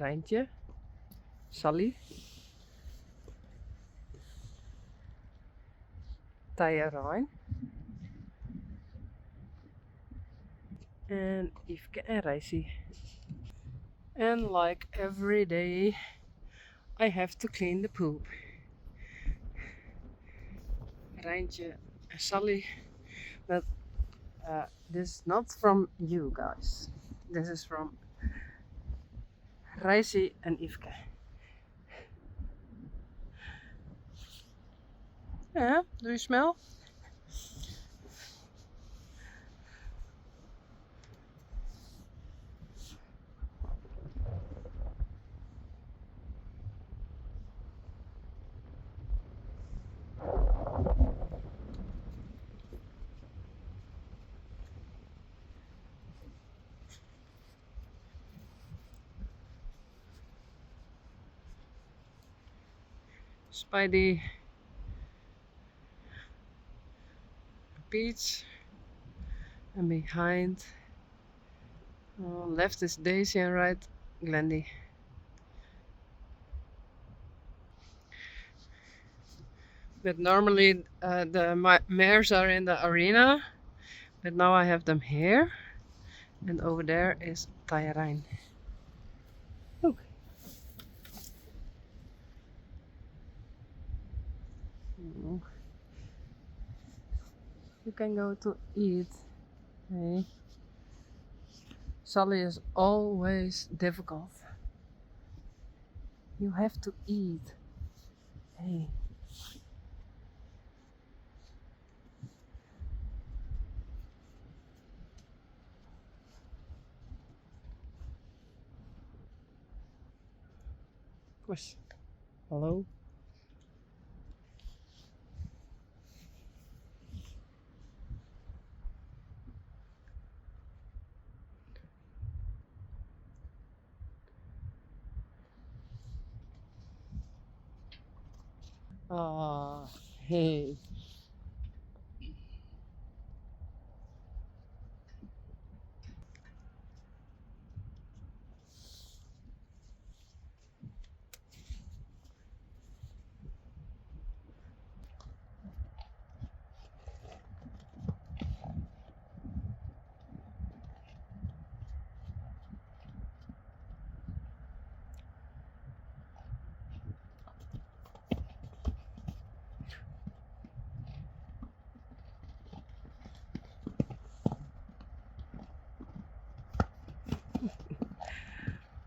Rijntje, Sally, Teije and Yvonne and Reisi. And like every day, I have to clean the poop. Rijntje and Sally, but this is not from you guys. This is from Reisi and Yvonne. Yeah, do you smell? Spidey Peach, and behind left is Daisy and right Glendy. But normally the mares are in the arena, but now I have them here, and over there is Teije. Look. You can go to eat. Hey. Sally is always difficult. You have to eat. Hey. Push. Hello. Ah, hey.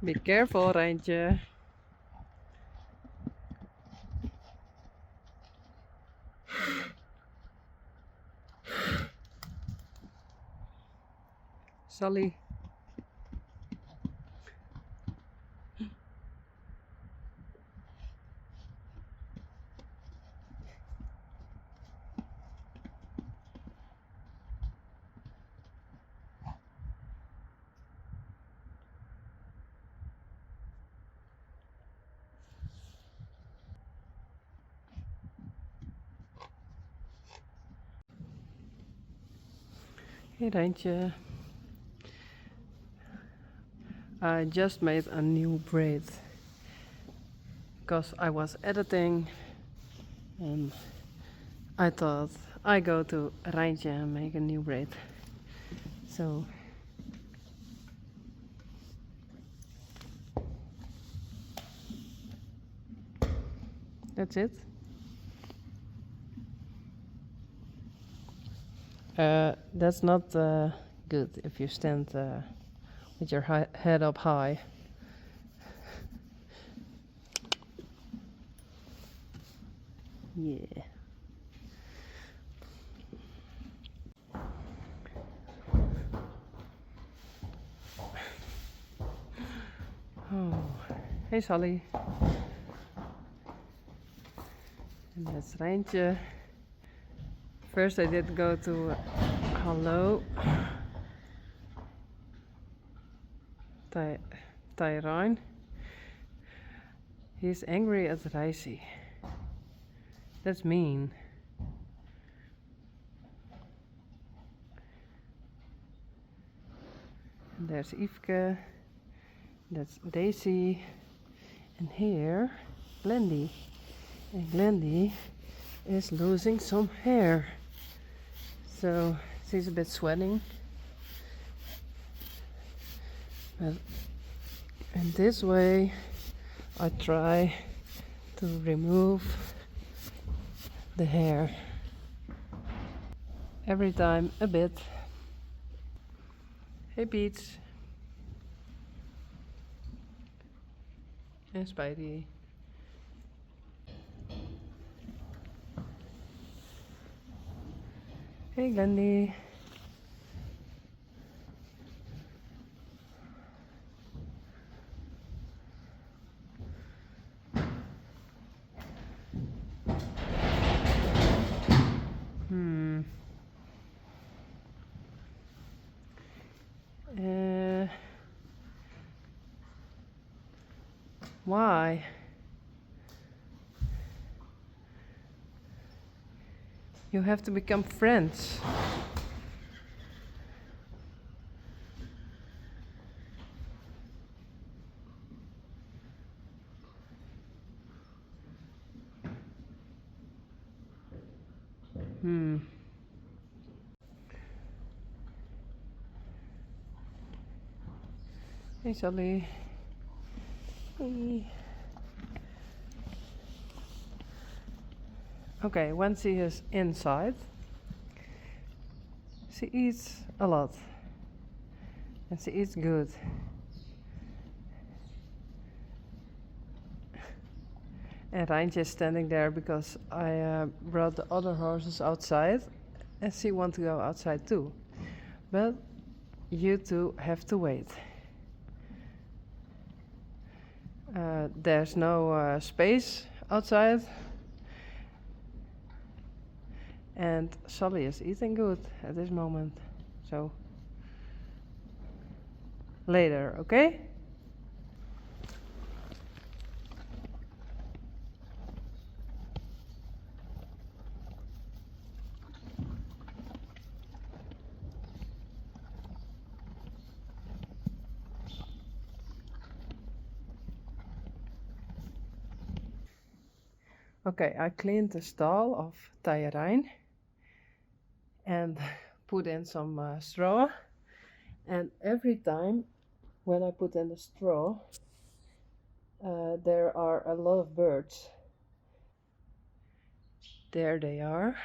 Be careful, Rijntje. Sally. Hey, Rijntje. I just made a new braid because I was editing and I thought I go to Rijntje and make a new braid. So that's it. That's not good if you stand with your head up high. Yeah. Oh, hey Sally. And that's Rijntje. First I did go to hello Teije. He's angry at Reisi. That's mean. And there's Yvonne, That's Daisy. And here, Glendy. And Glendy is losing some hair. So she's a bit sweating. But in this way, I try to remove the hair. Every time a bit. Hey Pete. And Spidey. Hey Glendy. Why? You have to become friends. Hey Sally. Hey. Okay, when she is inside, she eats a lot. And she eats good. And Rijntje is standing there because I brought the other horses outside and she wants to go outside too. But you two have to wait. There's no space outside. And Sally is eating good at this moment. So later, okay? Okay, I cleaned the stall of Teije and put in some straw. And every time when I put in the straw, there are a lot of birds. There they are.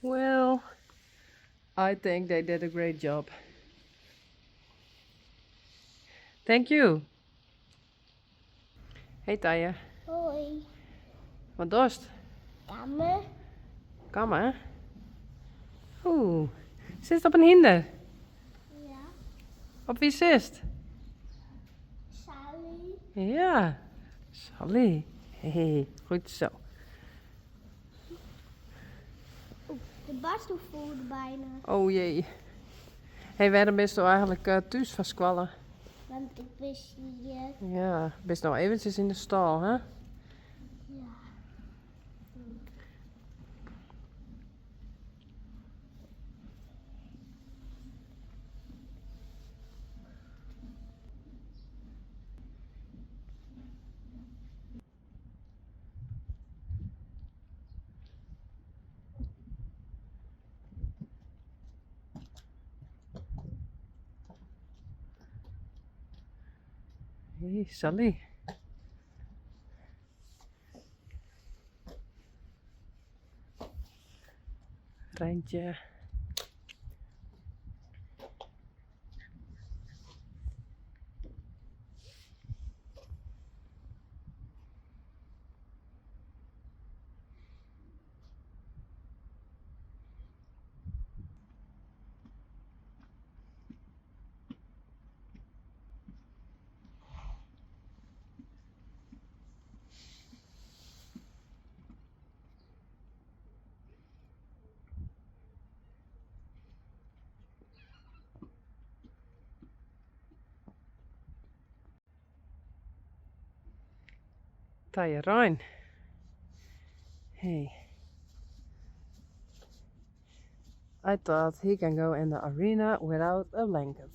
Well, I think they did a great job. Thank you. Hey Teije, Hoi. wat dorst? Kamer. Kammen? Oeh, zit op een hinder. Ja. Op wie zit? Sally. Ja, Sally. Hey, goed zo. De barstoel voelde bijna. Oh jee. Hey, waarom bist du eigenlijk thuis van squallen? Want ik wist hier. Ja, bist nou eventjes in de stal, hè? Ja. Hey, Sally. Rijntje. Teije Rijn. Hey. I thought he can go in the arena without a blanket.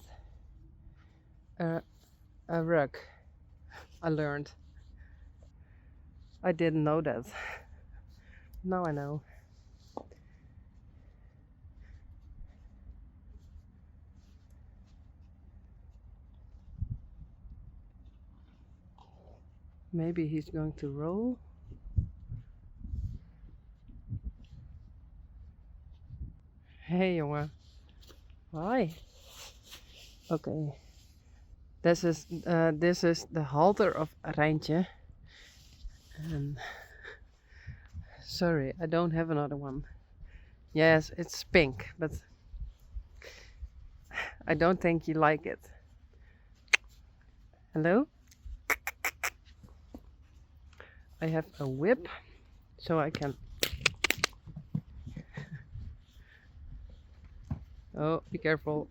A rug. I learned. I didn't know that. Now I know. Maybe he's going to roll. Hey jongen. Hi. Okay. This is the halter of Rijntje. And sorry, I don't have another one. Yes, it's pink, but I don't think you like it. Hello? I have a whip, so I can... Oh, be careful.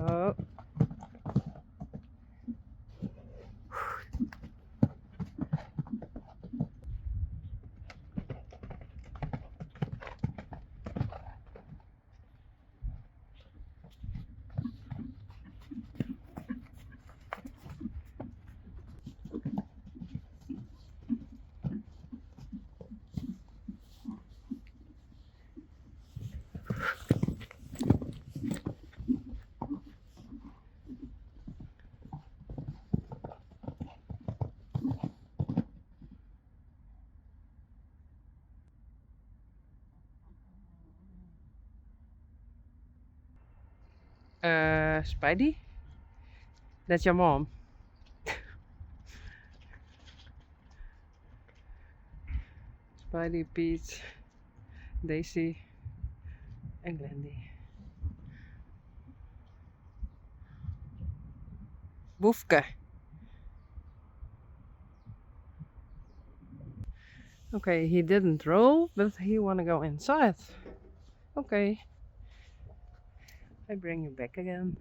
Oh. Spidey? That's your mom. Spidey, Pete, Daisy, and Glendy. Boefke. Okay, he didn't roll, but he wanna go inside. Okay. I bring you back again.